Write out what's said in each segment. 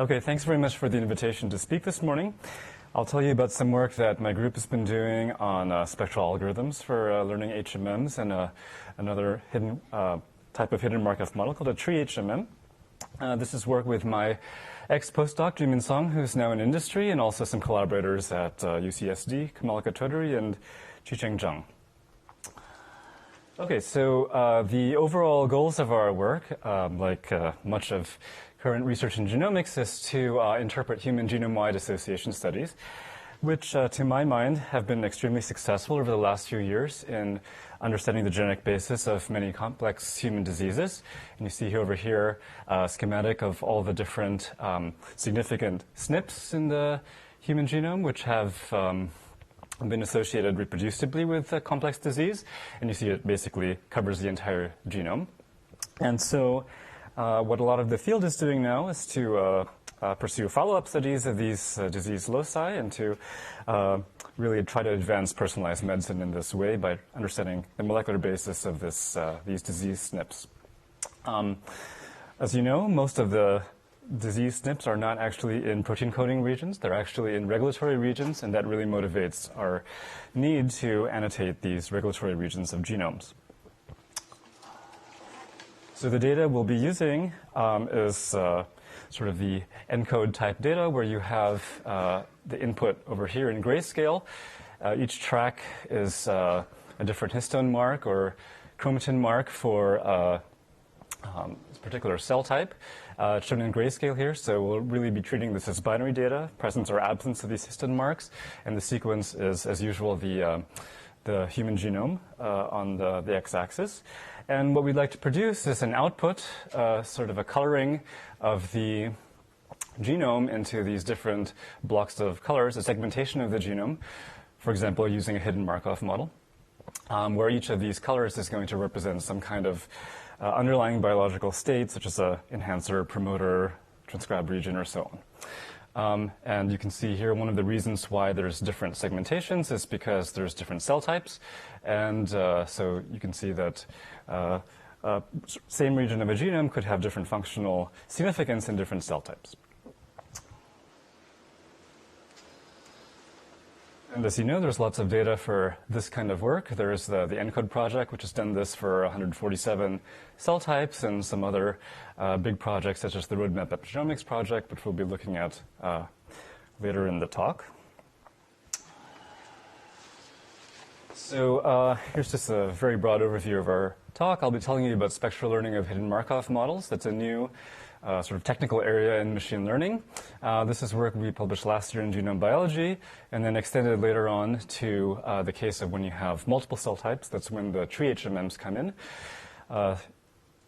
Okay, thanks very much for the invitation to speak this morning. I'll tell you about some work that my group has been doing on spectral algorithms for learning HMMs and another hidden type of hidden Markov model called a tree HMM. This is work with my ex-postdoc, Jimin Song, who's now in industry, and also some collaborators at UCSD, Kamalika Chaudhary and Chicheng Zhang. Okay, so the overall goals of our work, like much of current research in genomics, is to interpret human genome-wide association studies, which, to my mind, have been extremely successful over the last few years in understanding the genetic basis of many complex human diseases. And you see over here a schematic of all the different significant SNPs in the human genome, which have been associated reproducibly with complex disease. And you see it basically covers the entire genome. And so what a lot of the field is doing now is to pursue follow-up studies of these disease loci and to really try to advance personalized medicine in this way by understanding the molecular basis of these disease SNPs. As you know, most of the disease SNPs are not actually in protein coding regions. They're actually in regulatory regions, and that really motivates our need to annotate these regulatory regions of genomes. So the data we'll be using is sort of the ENCODE type data, where you have the input over here in grayscale. Each track is a different histone mark or chromatin mark for a particular cell type. It's shown in grayscale here, so we'll really be treating this as binary data, presence or absence of these histone marks, and the sequence is, as usual, the human genome on the x-axis. And what we'd like to produce is an output, sort of a coloring of the genome into these different blocks of colors, a segmentation of the genome, for example, using a hidden Markov model, where each of these colors is going to represent some kind of underlying biological state, such as an enhancer, promoter, transcribe region, or so on. And you can see here one of the reasons why there's different segmentations is because there's different cell types. And so you can see that same region of a genome could have different functional significance in different cell types. And as you know, there's lots of data for this kind of work. There's the ENCODE project, which has done this for 147 cell types, and some other big projects, such as the Roadmap Epigenomics project, which we'll be looking at later in the talk. So here's just a very broad overview of our talk. I'll be telling you about spectral learning of hidden Markov models. That's a new sort of technical area in machine learning. This is work we published last year in genome biology, and then extended later on to the case of when you have multiple cell types. That's when the tree HMMs come in.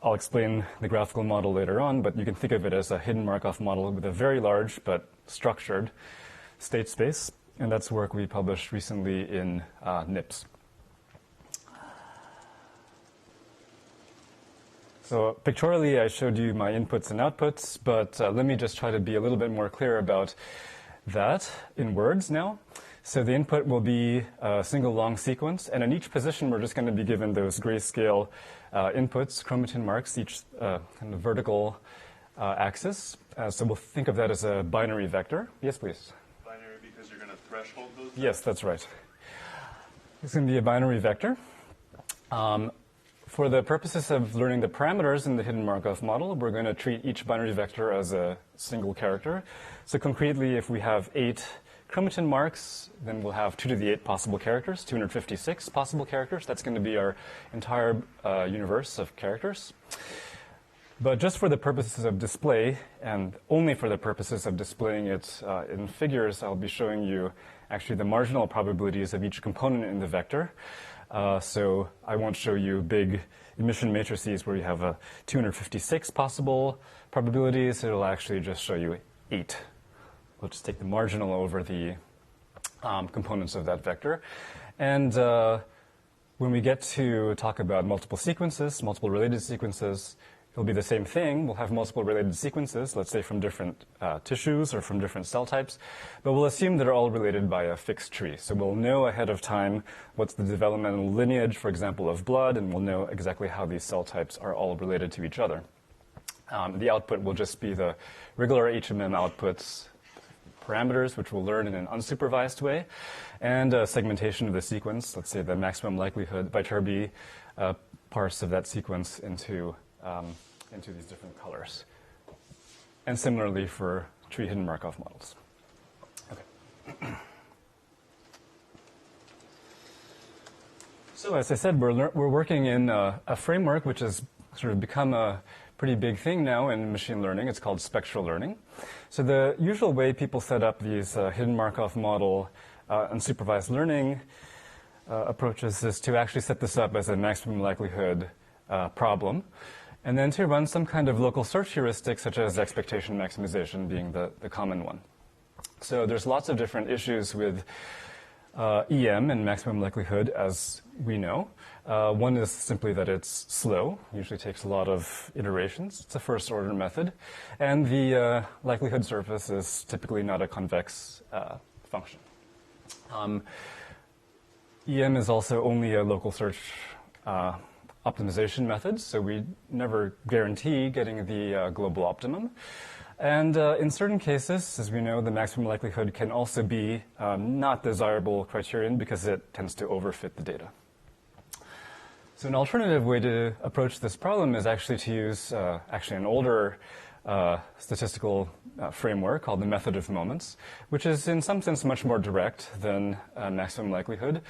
I'll explain the graphical model later on, but you can think of it as a hidden Markov model with a very large but structured state space, and that's work we published recently in NIPS. So pictorially, I showed you my inputs and outputs, but let me just try to be a little bit more clear about that in words now. So the input will be a single long sequence, and in each position, we're just going to be given those grayscale inputs, chromatin marks, each kind of vertical axis. So we'll think of that as a binary vector. Yes, please. Binary because you're going to threshold those? Yes, that's right. It's going to be a binary vector. For the purposes of learning the parameters in the hidden Markov model, we're going to treat each binary vector as a single character. So concretely, if we have 8 chromatin marks, then we'll have 2 to the 8 possible characters, 256 possible characters. That's going to be our entire universe of characters. But just for the purposes of display, and only for the purposes of displaying it in figures, I'll be showing you actually the marginal probabilities of each component in the vector. So I won't show you big emission matrices where you have 256 possible probabilities. It'll actually just show you 8. We'll just take the marginal over the components of that vector. And when we get to talk about multiple sequences, multiple related sequences, it'll be the same thing. We'll have multiple related sequences, let's say from different tissues or from different cell types, but we'll assume that they're all related by a fixed tree. So we'll know ahead of time what's the developmental lineage, for example, of blood, and we'll know exactly how these cell types are all related to each other. The output will just be the regular HMM outputs parameters, which we'll learn in an unsupervised way, and a segmentation of the sequence, let's say the maximum likelihood Viterbi parse of that sequence into these different colors. And similarly for tree hidden Markov models. Okay. So as I said, we're working in a framework which has sort of become a pretty big thing now in machine learning. It's called spectral learning. So the usual way people set up these hidden Markov model unsupervised learning approaches is to actually set this up as a maximum likelihood problem, and then to run some kind of local search heuristic, such as expectation maximization being the common one. So there's lots of different issues with EM and maximum likelihood, as we know. One is simply that it's slow, usually takes a lot of iterations. It's a first-order method. And the likelihood surface is typically not a convex function. EM is also only a local search optimization method, so we never guarantee getting the global optimum. And in certain cases, as we know, the maximum likelihood can also be not desirable criterion because it tends to overfit the data. So an alternative way to approach this problem is actually to use actually an older statistical framework called the method of moments, which is in some sense much more direct than maximum likelihood.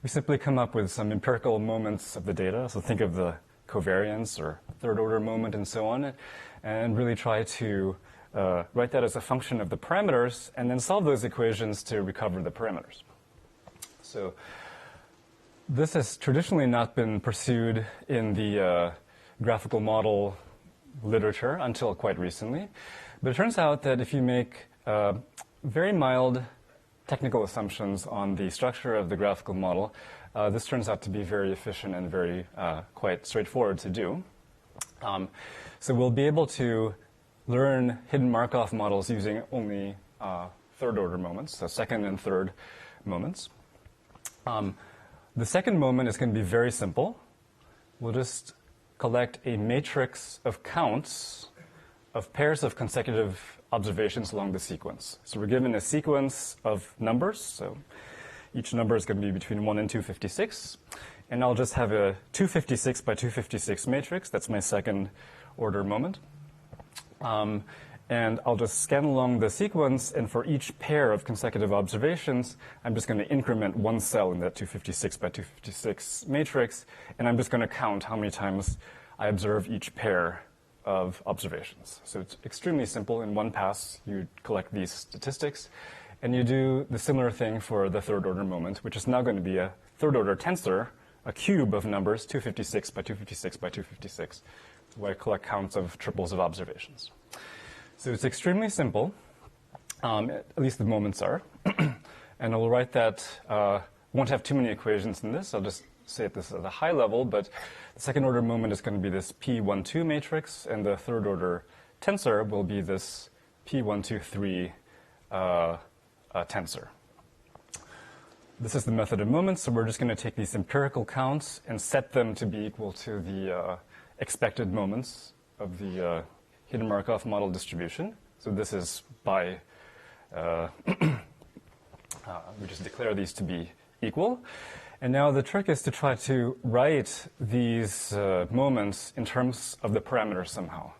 We simply come up with some empirical moments of the data, so think of the covariance or third-order moment and so on, and really try to write that as a function of the parameters and then solve those equations to recover the parameters. So this has traditionally not been pursued in the graphical model literature until quite recently. But it turns out that if you make very mild technical assumptions on the structure of the graphical model, this turns out to be very efficient and very quite straightforward to do. So we'll be able to learn hidden Markov models using only third-order moments, so second and third moments. The second moment is going to be very simple. We'll just collect a matrix of counts of pairs of consecutive observations along the sequence. So we're given a sequence of numbers. So each number is going to be between 1 and 256. And I'll just have a 256 by 256 matrix. That's my second order moment. And I'll just scan along the sequence, and for each pair of consecutive observations, I'm just going to increment one cell in that 256 by 256 matrix, and I'm just going to count how many times I observe each pair of observations. So it's extremely simple. In one pass, you collect these statistics, and you do the similar thing for the third-order moment, which is now going to be a third-order tensor, a cube of numbers, 256 by 256 by 256, where I collect counts of triples of observations. So it's extremely simple, at least the moments are. And I'll write that, won't have too many equations in this. I'll just say this at a high level, but the second order moment is going to be this P12 matrix, and the third order tensor will be this P123 tensor. This is the method of moments, so we're just going to take these empirical counts and set them to be equal to the expected moments of the hidden Markov model distribution. So this is by, we just declare these to be equal. And now the trick is to try to write these moments in terms of the parameters somehow.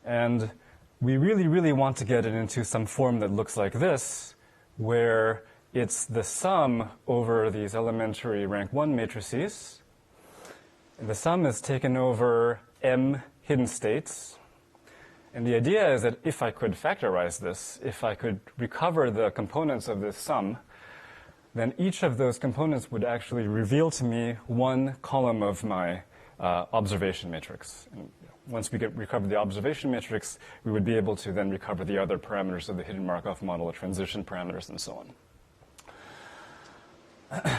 And we really, really want to get it into some form that looks like this, where it's the sum over these elementary rank 1 matrices. And the sum is taken over m hidden states. And the idea is that if I could factorize this, if I could recover the components of this sum, then each of those components would actually reveal to me one column of my observation matrix. And once we recover the observation matrix, we would be able to then recover the other parameters of the hidden Markov model, the transition parameters, and so on.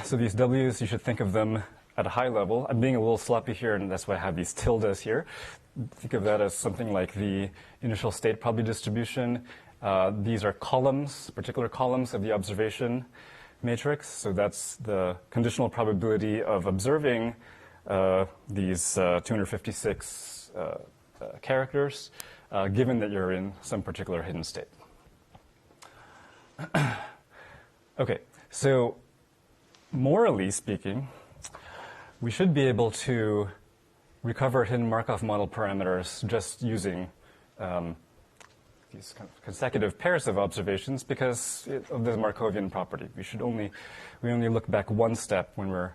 So these W's, you should think of them at a high level. I'm being a little sloppy here, and that's why I have these tildes here. Think of that as something like the initial state probability distribution. These are columns, particular columns of the observation matrix. So that's the conditional probability of observing these 256 characters, given that you're in some particular hidden state. Okay, so morally speaking, we should be able to recover hidden Markov model parameters just using these kind of consecutive pairs of observations because of the Markovian property. We only look back one step when we're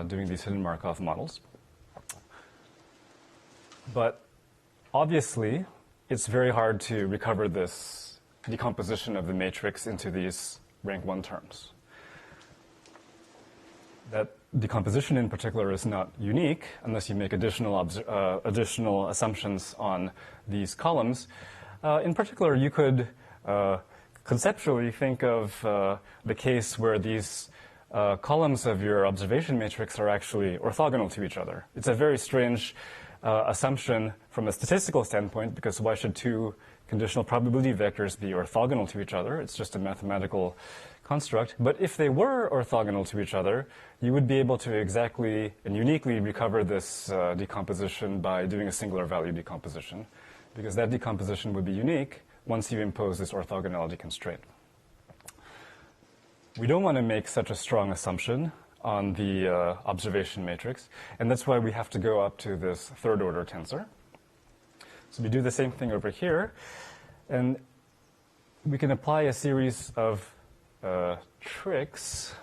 doing these hidden Markov models. But obviously, it's very hard to recover this decomposition of the matrix into these rank 1 terms. That decomposition in particular is not unique unless you make additional assumptions on these columns. In particular, you could conceptually think of the case where these columns of your observation matrix are actually orthogonal to each other. It's a very strange assumption from a statistical standpoint, because why should two conditional probability vectors be orthogonal to each other? It's just a mathematical construct. But if they were orthogonal to each other, you would be able to exactly and uniquely recover this decomposition by doing a singular value decomposition, because that decomposition would be unique once you impose this orthogonality constraint. We don't want to make such a strong assumption on the observation matrix, and that's why we have to go up to this third order tensor. So we do the same thing over here, and we can apply a series of tricks.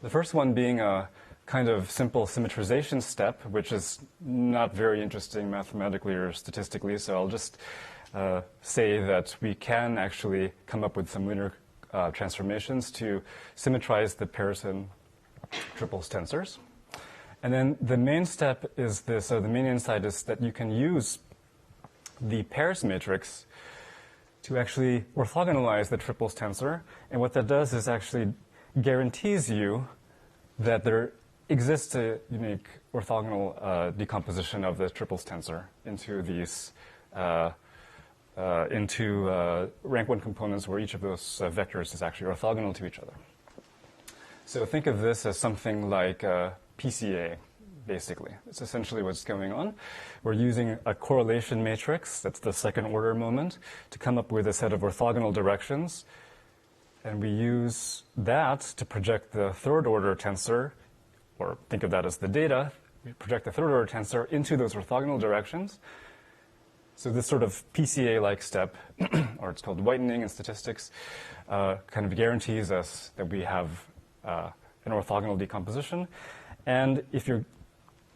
The first one being a kind of simple symmetrization step, which is not very interesting mathematically or statistically, so I'll just say that we can actually come up with some linear transformations to symmetrize the pairs and triples tensors. And then the main step is this, the main insight is that you can use the pairs matrix to actually orthogonalize the triples tensor. And what that does is actually guarantees you that there exists a unique orthogonal decomposition of the triples tensor into these rank 1 components where each of those vectors is actually orthogonal to each other. So think of this as something like PCA, basically. It's essentially what's going on. We're using a correlation matrix, that's the second order moment, to come up with a set of orthogonal directions. And we use that to project the third order tensor, or think of that as the data. We project the third order tensor into those orthogonal directions. So this sort of PCA-like step, or it's called whitening in statistics, kind of guarantees us that we have an orthogonal decomposition. And if you're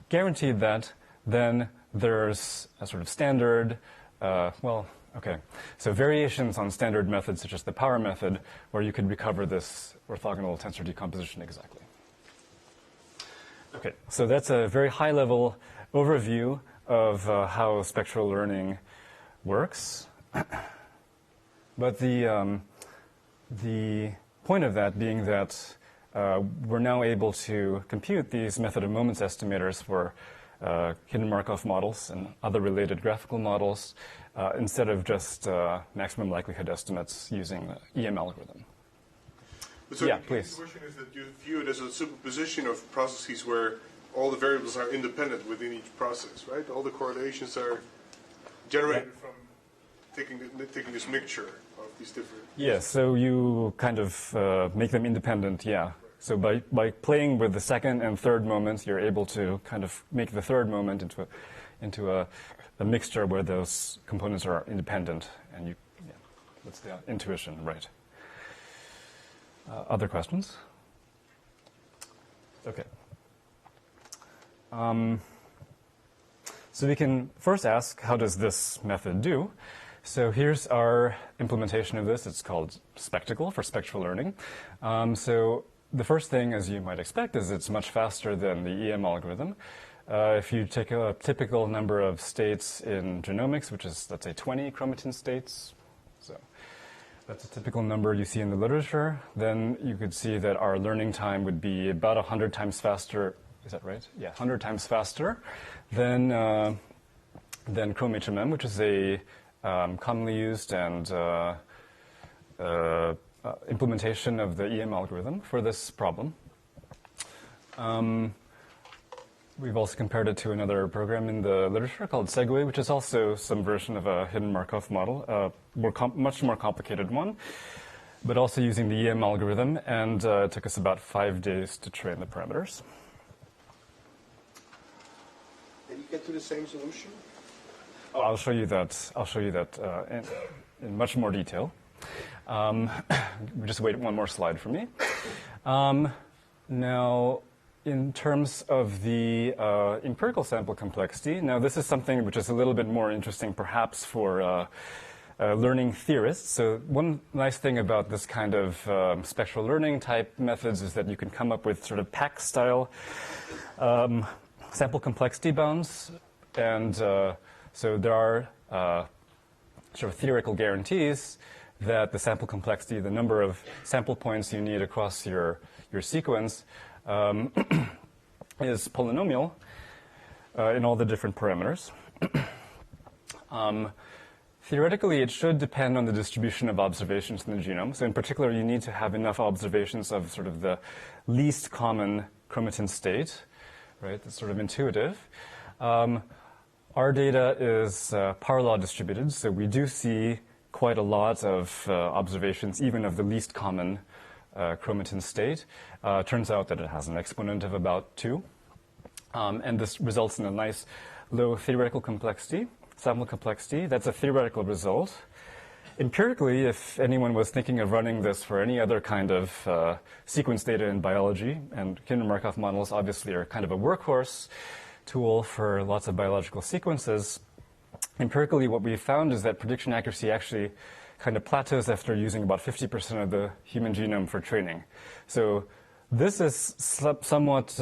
guaranteed that, then there's a sort of standard, so variations on standard methods such as the power method, where you could recover this orthogonal tensor decomposition exactly. Okay, so that's a very high-level overview of how spectral learning works. But the point of that being that we're now able to compute these method of moments estimators for hidden Markov models and other related graphical models instead of just maximum likelihood estimates using the EM algorithm. So yeah, please. The question is that you view it as a superposition of processes where all the variables are independent within each process, right? All the correlations are generated from taking this mixture of these different... Yes, so you kind of make them independent, yeah. So by playing with the second and third moments, you're able to kind of make the third moment into a mixture where those components are independent, and that's the intuition, right? Other questions? Okay. So we can first ask, how does this method do? So here's our implementation of this. It's called Spectacle for spectral learning. So the first thing, as you might expect, is it's much faster than the EM algorithm. If you take a typical number of states in genomics, which is, let's say, 20 chromatin states, so that's a typical number you see in the literature, then you could see that our learning time would be about 100 times faster. Is that right? Yeah, 100 times faster than ChromeHMM, which is a commonly used and implementation of the EM algorithm for this problem. We've also compared it to another program in the literature called Segway, which is also some version of a hidden Markov model, much more complicated one, but also using the EM algorithm, and it took us about 5 days to train the parameters. And you get to the same solution? Oh, I'll show you that. I'll show you that in much more detail. Just wait one more slide for me. Now, in terms of the empirical sample complexity, now this is something which is a little bit more interesting perhaps for learning theorists. So one nice thing about this kind of spectral learning type methods is that you can come up with sort of pack-style sample complexity bounds. And so there are sort of theoretical guarantees that the sample complexity, the number of sample points you need across your sequence, is polynomial in all the different parameters. Theoretically, it should depend on the distribution of observations in the genome. So in particular, you need to have enough observations of sort of the least common chromatin state, right? That's sort of intuitive. Our data is power law distributed, so we do see quite a lot of observations, even of the least common chromatin state. Turns out that it has an exponent of about 2. And this results in a nice low theoretical complexity, sample complexity. That's a theoretical result. Empirically, if anyone was thinking of running this for any other kind of sequence data in biology, and hidden Markov models obviously are kind of a workhorse tool for lots of biological sequences, empirically what we found is that prediction accuracy actually kind of plateaus after using about 50% of the human genome for training. So this is somewhat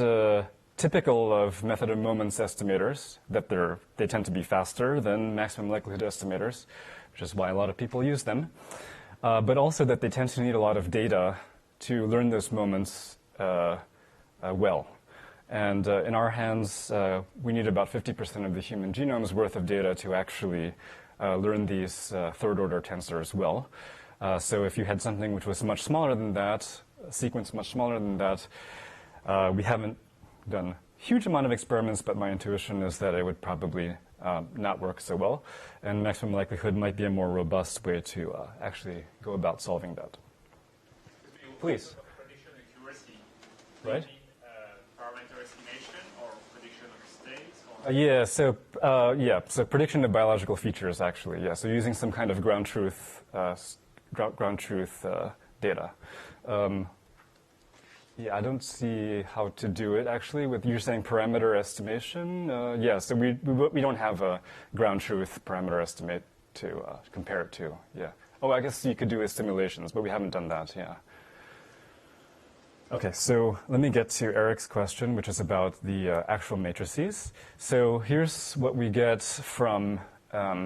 typical of method of moments estimators, that they tend to be faster than maximum likelihood estimators, which is why a lot of people use them, but also that they tend to need a lot of data to learn those moments well. And in our hands, we need about 50% of the human genome's worth of data to actually learn these third-order tensors well. So if you had something which was much smaller than that, a sequence much smaller than that, we haven't done a huge amount of experiments, but my intuition is that it would probably not work so well. And maximum likelihood might be a more robust way to actually go about solving that. Please. Prediction accuracy. Right? Parameter estimation or prediction of states? So prediction of biological features, actually, yeah. So using some kind of ground truth data. I don't see how to do it, actually, with you're saying parameter estimation. So we don't have a ground truth parameter estimate to compare it to, yeah. Oh, I guess you could do simulations, but we haven't done that, yeah. Okay, so let me get to Eric's question, which is about the actual matrices. So here's what we get from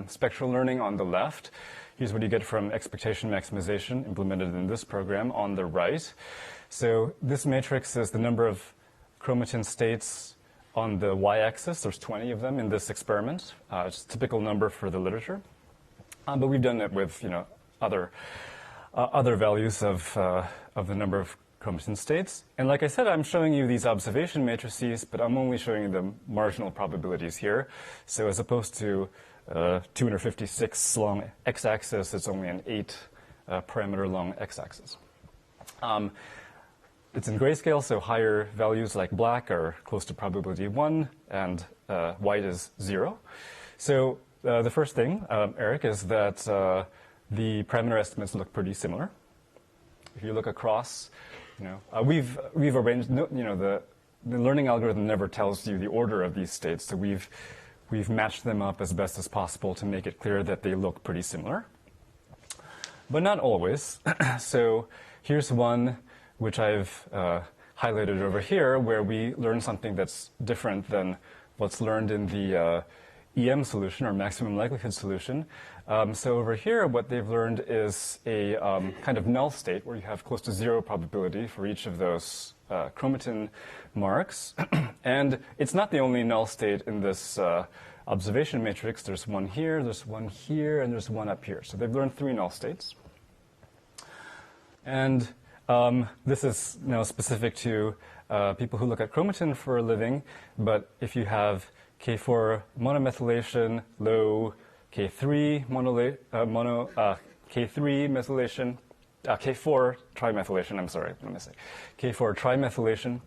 spectral learning on the left. Here's what you get from expectation maximization implemented in this program on the right. So this matrix is the number of chromatin states on the y-axis. There's 20 of them in this experiment. It's a typical number for the literature. But we've done it with other values of the number of chromatin states. And like I said, I'm showing you these observation matrices, but I'm only showing you the marginal probabilities here. So as opposed to 256 long x-axis, it's only an 8 parameter long x-axis. It's in grayscale, so higher values like black are close to probability 1, and white is 0. So the first thing, Eric, is that the parameter estimates look pretty similar. If you look across, we've arranged, the learning algorithm never tells you the order of these states, so we've matched them up as best as possible to make it clear that they look pretty similar. But not always. So here's one which I've highlighted over here, where we learn something that's different than what's learned in the EM solution, or maximum likelihood solution. So over here, what they've learned is a kind of null state where you have close to 0 probability for each of those chromatin marks. And it's not the only null state in this observation matrix. There's one here, and there's one up here. So they've learned 3 null states. And This is now specific to people who look at chromatin for a living, but if you have K4 monomethylation, low K3 K3 methylation, K4 trimethylation, I'm sorry, let me say, K4 trimethylation,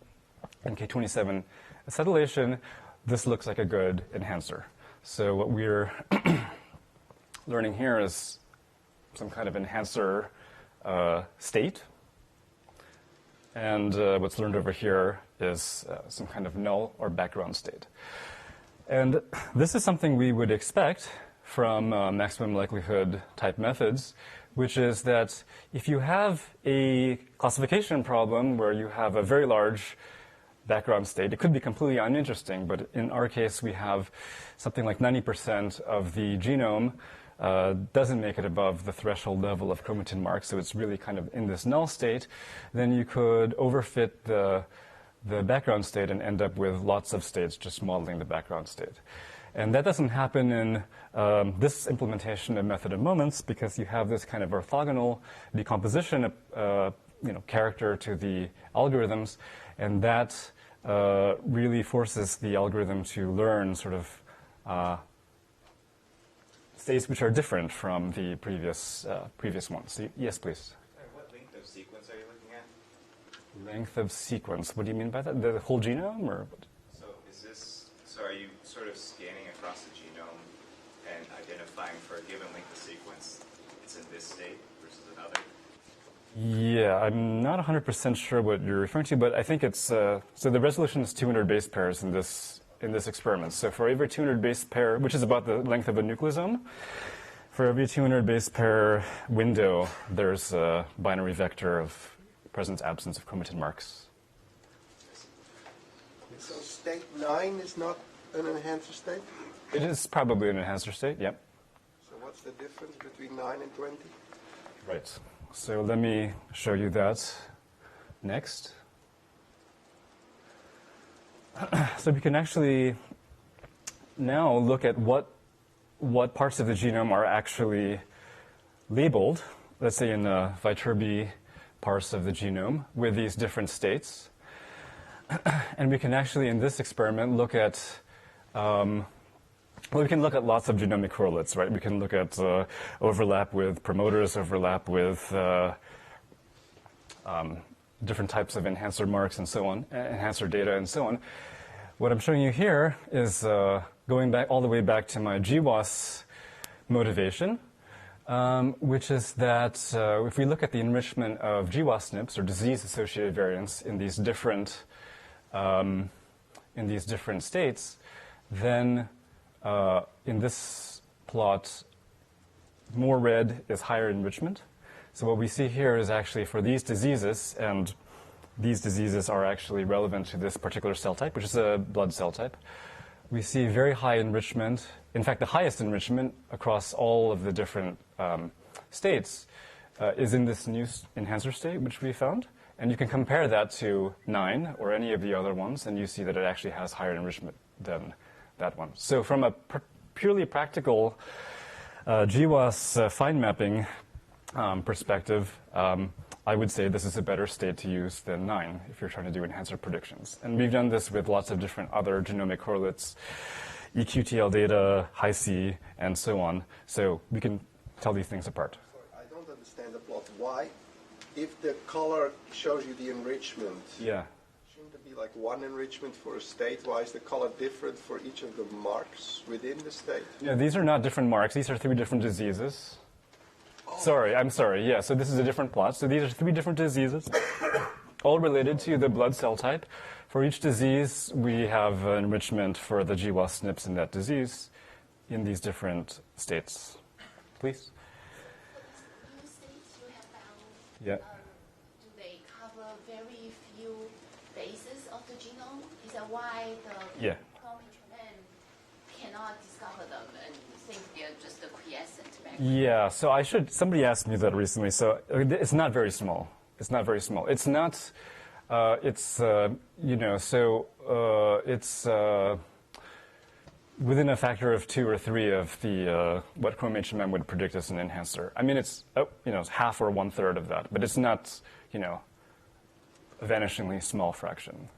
and K27 acetylation, this looks like a good enhancer. So what we're learning here is some kind of enhancer state. And what's learned over here is some kind of null or background state. And this is something we would expect from maximum likelihood type methods, which is that if you have a classification problem where you have a very large background state, it could be completely uninteresting, but in our case we have something like 90% of the genome doesn't make it above the threshold level of chromatin marks, so it's really kind of in this null state, then you could overfit the background state and end up with lots of states just modeling the background state. And that doesn't happen in this implementation of method of moments because you have this kind of orthogonal decomposition character to the algorithms, and that really forces the algorithm to learn sort of states which are different from the previous ones. So, yes, please. What length of sequence are you looking at? Length of sequence. What do you mean by that? The whole genome, or what? So are you sort of scanning across the genome and identifying for a given length of sequence it's in this state versus another? Yeah, I'm not 100% sure what you're referring to, but I think it's so the resolution is 200 base pairs in this experiment. So for every 200 base pair, which is about the length of a nucleosome, for every 200 base pair window, there's a binary vector of presence-absence of chromatin marks. So state 9 is not an enhancer state? It is probably an enhancer state, yep. So what's the difference between 9 and 20? Right. So let me show you that next. So we can actually now look at what parts of the genome are actually labeled, let's say in the Viterbi parts of the genome, with these different states. And we can actually, in this experiment, look at we can look at lots of genomic correlates, right? We can look at overlap with promoters, overlap with different types of enhancer marks and so on, enhancer data and so on. What I'm showing you here is going back all the way back to my GWAS motivation, which is that if we look at the enrichment of GWAS SNPs, or disease-associated variants, in these different states, then in this plot, more red is higher enrichment. So what we see here is actually for these diseases, and these diseases are actually relevant to this particular cell type, which is a blood cell type. We see very high enrichment. In fact, the highest enrichment across all of the different states is in this new enhancer state, which we found. And you can compare that to 9 or any of the other ones, and you see that it actually has higher enrichment than that one. So from a purely practical GWAS fine mapping perspective, I would say this is a better state to use than 9 if you're trying to do enhancer predictions. And we've done this with lots of different other genomic correlates, EQTL data, Hi-C, and so on. So we can tell these things apart. Sorry, I don't understand the plot. Why? If the color shows you the enrichment, yeah. shouldn't there be like one enrichment for a state? Why is the color different for each of the marks within the state? Yeah, these are not different marks. These are 3 different diseases. Oh. I'm sorry. Yeah, so this is a different plot. So these are 3 different diseases, all related to the blood cell type. For each disease, we have enrichment for the GWAS SNPs in that disease in these different states. Please. New states you have found, Yeah. do they cover very few bases of the genome? Is that why the Yeah. chromatin cannot discover them and think they're just a quiescent background? Yeah, so somebody asked me that recently. So it's not very small. It's not very small. It's not, within a factor of 2 or 3 of the what Chrome HMM would predict as an enhancer. I mean, it's it's half or 1/3 of that, but it's not a vanishingly small fraction.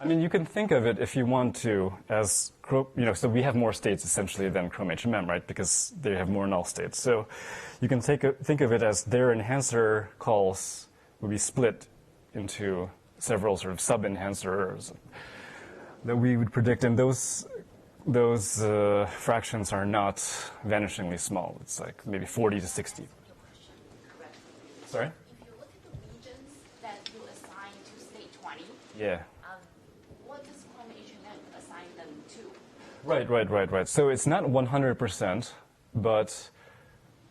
I mean, you can think of it if you want to as so we have more states essentially than Chrome HMM, right? Because they have more null states. So you can think of it as their enhancer calls will be split into several sort of sub-enhancers that we would predict, and those fractions are not vanishingly small. It's like maybe 40 to 60. Sorry? If you look at the regions that you assign to state 20, Yeah. what does Chrome HMM assign them to? Right. So it's not 100%, but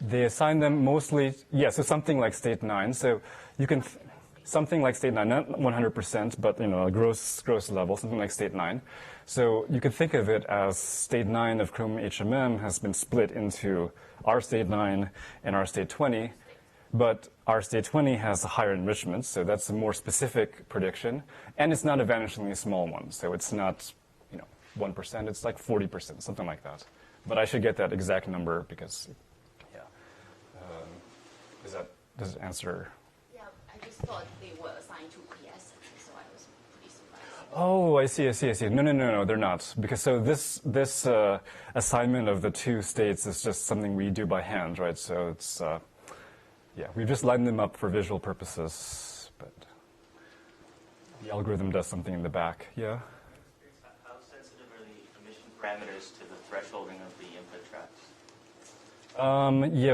they assign them mostly, so something like state 9. So you can, something like state 9, not 100%, but a gross level, something like state 9. So you could think of it as state 9 of Chrome HMM has been split into our state 9 and our state 20, but our state 20 has a higher enrichment, so that's a more specific prediction, and it's not a vanishingly small one, so it's not 1%, it's like 40%, something like that. But I should get that exact number because, does it answer? Yeah, I just thought they were assigned to PS, so I was pretty surprised. Oh, I see. No, they're not. Because so this assignment of the 2 states is just something we do by hand, right? So it's, we've just lined them up for visual purposes, but the algorithm does something in the back. Yeah? How sensitive are the emission parameters to the thresholding of the input tracks?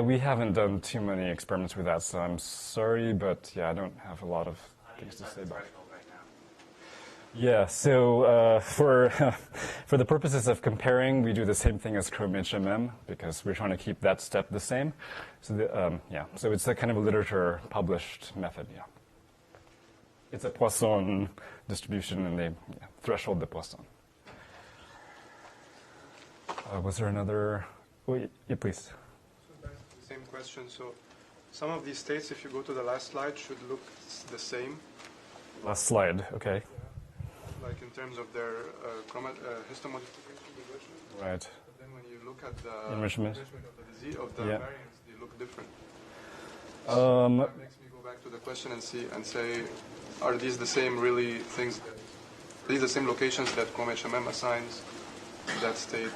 We haven't done too many experiments with that, so I'm sorry, but I don't have a lot of things to say about it. Yeah, so for the purposes of comparing, we do the same thing as Chrome HMM because we're trying to keep that step the same. So so it's a kind of a literature published method. Yeah, it's a Poisson distribution, and they threshold the Poisson. Was there another? Oh, yeah, please. So back to the same question. So some of these states, if you go to the last slide, should look the same. Last slide. Okay. Like in terms of their histomodification enrichment. Right. But then when you look at the Enrichment of the disease of the variants, they look different. That makes me go back to the question and say, are these the same really things? Are these the same locations that Chrome HMM assigns to that state?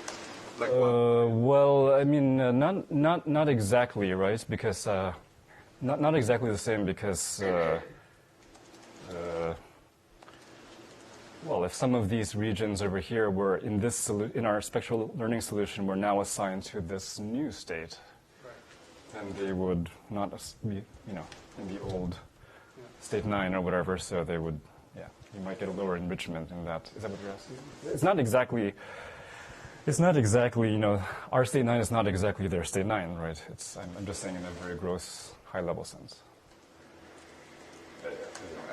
Like well, I mean, not exactly, right? Because not exactly the same because. Well, if some of these regions over here were in this in our spectral learning solution were now assigned to this new state, then they would not be, in the old state 9 or whatever. So they would, you might get a lower enrichment in that. Is that what you're asking? It's not exactly. Our state 9 is not exactly their state 9, right? I'm just saying in a very gross, high-level sense.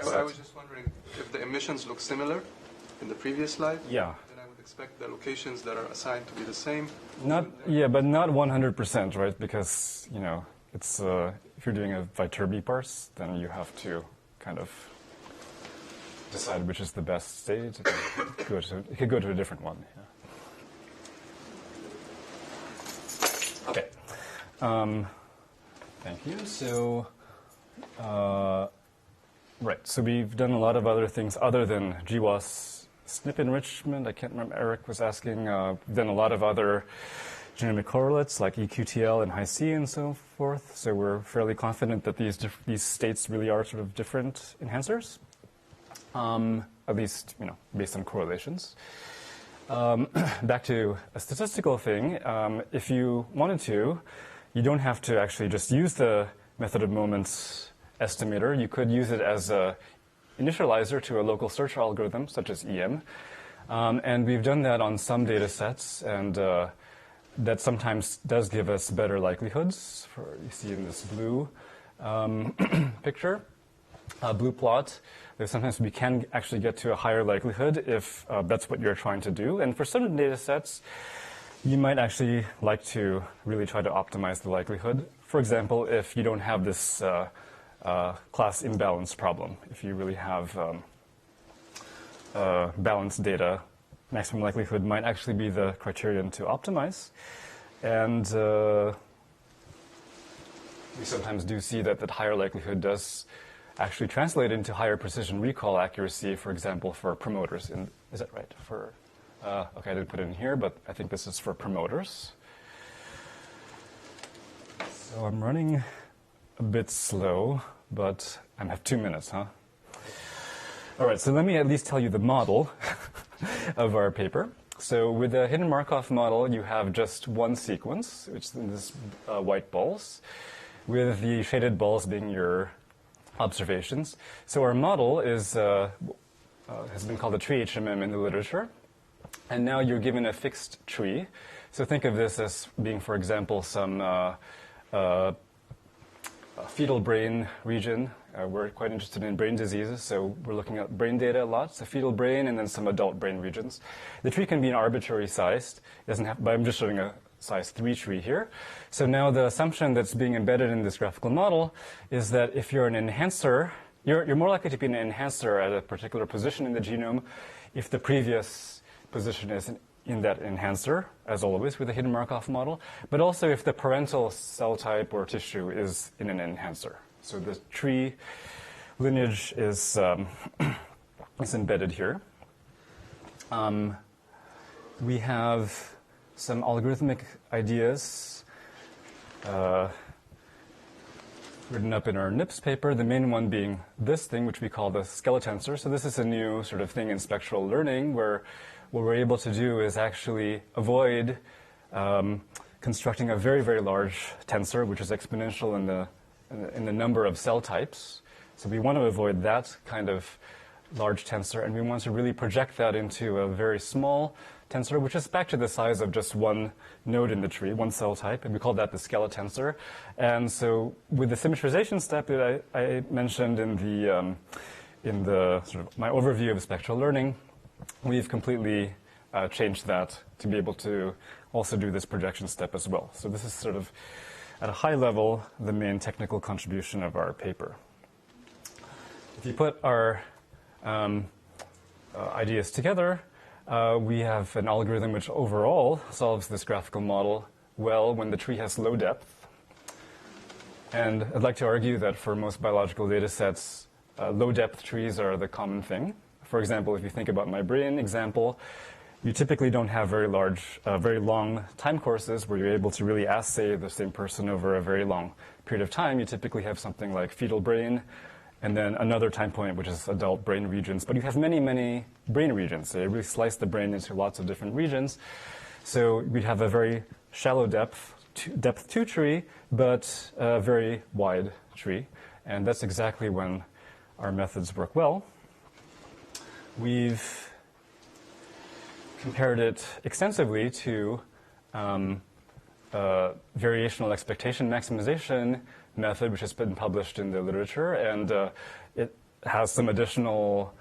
I was just wondering if the emissions look similar in the previous slide. Yeah. Then I would expect the locations that are assigned to be the same. But not 100%, right? Because it's if you're doing a Viterbi parse, then you have to kind of decide which is the best state. It could go to a different one. Yeah. Okay. Thank you. So. Right, so we've done a lot of other things other than GWAS SNP enrichment. I can't remember, Eric was asking. We've done a lot of other genomic correlates like EQTL and Hi-C and so forth. So we're fairly confident that these states really are sort of different enhancers, at least based on correlations. Back to a statistical thing. If you wanted to, you don't have to actually just use the method of moments estimator. You could use it as an initializer to a local search algorithm, such as EM. And we've done that on some data sets, and that sometimes does give us better likelihoods. You see in this blue picture, blue plot. Sometimes we can actually get to a higher likelihood if that's what you're trying to do. And for certain data sets, you might actually like to really try to optimize the likelihood. For example, if you don't have this class imbalance problem. If you really have balanced data, maximum likelihood might actually be the criterion to optimize. And we sometimes do see that higher likelihood does actually translate into higher precision recall accuracy, for example, for promoters. Is that right? Okay, I didn't put it in here, but I think this is for promoters. So I'm running a bit slow, but I have 2 minutes, huh? All right, so let me at least tell you the model of our paper. So with the hidden Markov model, you have just one sequence, which is in this white balls, with the shaded balls being your observations. So our model is has been called a tree HMM in the literature. And now you're given a fixed tree. So think of this as being, for example, some fetal brain region. We're quite interested in brain diseases, so we're looking at brain data a lot. So fetal brain and then some adult brain regions. The tree can be an arbitrary sized. It doesn't have, but I'm just showing a size 3 tree here. So now the assumption that's being embedded in this graphical model is that if you're an enhancer, you're more likely to be an enhancer at a particular position in the genome if the previous position is in that enhancer, as always with the hidden Markov model, but also if the parental cell type or tissue is in an enhancer. So the tree lineage is embedded here. We have some algorithmic ideas written up in our NIPS paper, the main one being this thing, which we call the Skeletensor. So this is a new sort of thing in spectral learning where what we're able to do is actually avoid constructing a very, very large tensor, which is exponential in the number of cell types. So we want to avoid that kind of large tensor, and we want to really project that into a very small tensor, which is back to the size of just one node in the tree, one cell type, and we call that the Skeletensor. And so with the symmetrization step that I mentioned in the sort of my overview of spectral learning, we've completely changed that to be able to also do this projection step as well. So this is sort of, at a high level, the main technical contribution of our paper. If you put our ideas together, we have an algorithm which overall solves this graphical model well when the tree has low depth. And I'd like to argue that for most biological data sets, low depth trees are the common thing. For example, if you think about my brain example, you typically don't have very long time courses where you're able to really assay the same person over a very long period of time. You typically have something like fetal brain, and then another time point, which is adult brain regions. But you have many, many brain regions. So you really slice the brain into lots of different regions. So we'd have a very shallow depth 2 tree, but a very wide tree. And that's exactly when our methods work well. We've compared it extensively to variational expectation maximization method, which has been published in the literature, and it has some additional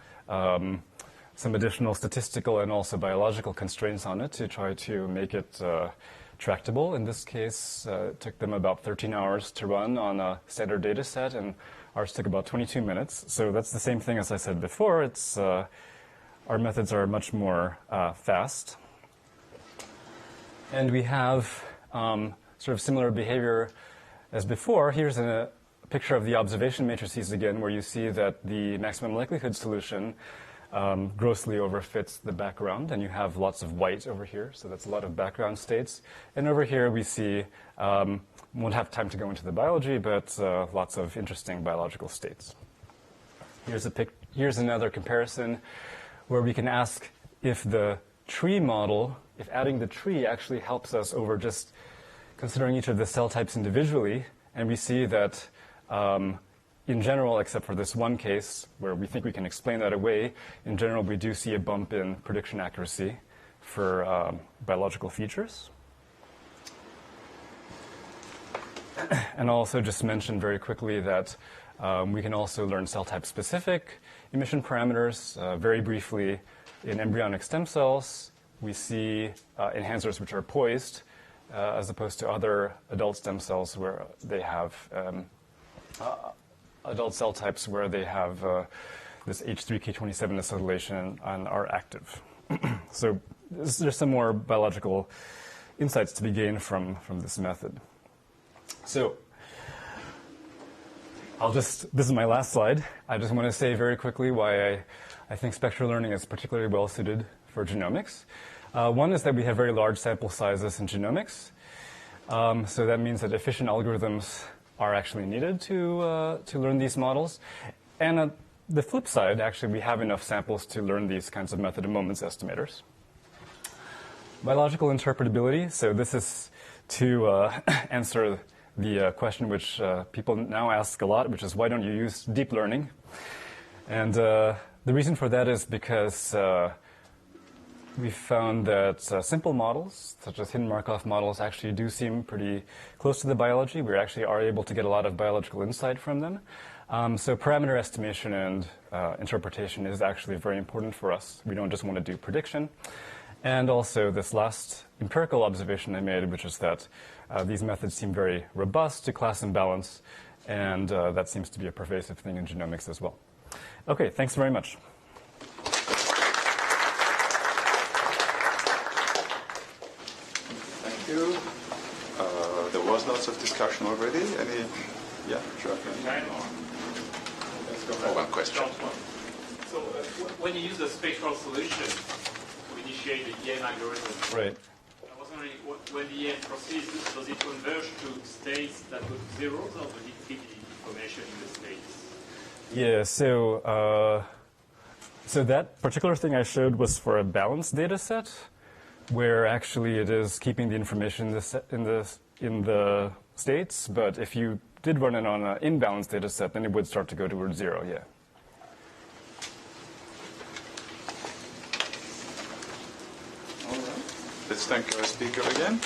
statistical and also biological constraints on it to try to make it tractable. In this case, it took them about 13 hours to run on a standard data set, and ours took about 22 minutes. So that's the same thing as I said before. It's our methods are much more fast. And we have sort of similar behavior as before. Here's a picture of the observation matrices again, where you see that the maximum likelihood solution grossly overfits the background, and you have lots of white over here, so that's a lot of background states. And over here we see, won't have time to go into the biology, but lots of interesting biological states. Here's another comparison where we can ask if the tree model, if adding the tree actually helps us over just considering each of the cell types individually, and we see that in general, except for this one case where we think we can explain that away, in general we do see a bump in prediction accuracy for biological features. And I'll also just mention very quickly that we can also learn cell type specific emission parameters. Very briefly, in embryonic stem cells, we see enhancers which are poised, as opposed to other adult stem cells where they have adult cell types where they have this H3K27 acetylation and are active. So there's some more biological insights to be gained from this method. So this is my last slide. I just want to say very quickly why I think spectral learning is particularly well suited for genomics. One is that we have very large sample sizes in genomics. So that means that efficient algorithms are actually needed to learn these models. And the flip side, actually, we have enough samples to learn these kinds of method of moments estimators. Biological interpretability. So this is to answer the question which people now ask a lot, which is why don't you use deep learning? And the reason for that is because we found that simple models, such as hidden Markov models, actually do seem pretty close to the biology. We actually are able to get a lot of biological insight from them. So parameter estimation and interpretation is actually very important for us. We don't just want to do prediction. And also this last empirical observation I made, which is that these methods seem very robust to class imbalance, and that seems to be a pervasive thing in genomics as well. Okay, thanks very much. Thank you. There was lots of discussion already. Any? Yeah, sure. Let's go for one question. So when you use a spectral solution to initiate the EM algorithm, Right. I was wondering, when the EM proceeds, does it converge to states that go to zeros, or does it keep the information in the states? Yeah, so that particular thing I showed was for a balanced data set, where actually it is keeping the information in the states, but if you did run it on an imbalanced data set, then it would start to go towards zero, yeah. All right. Let's thank our speaker again.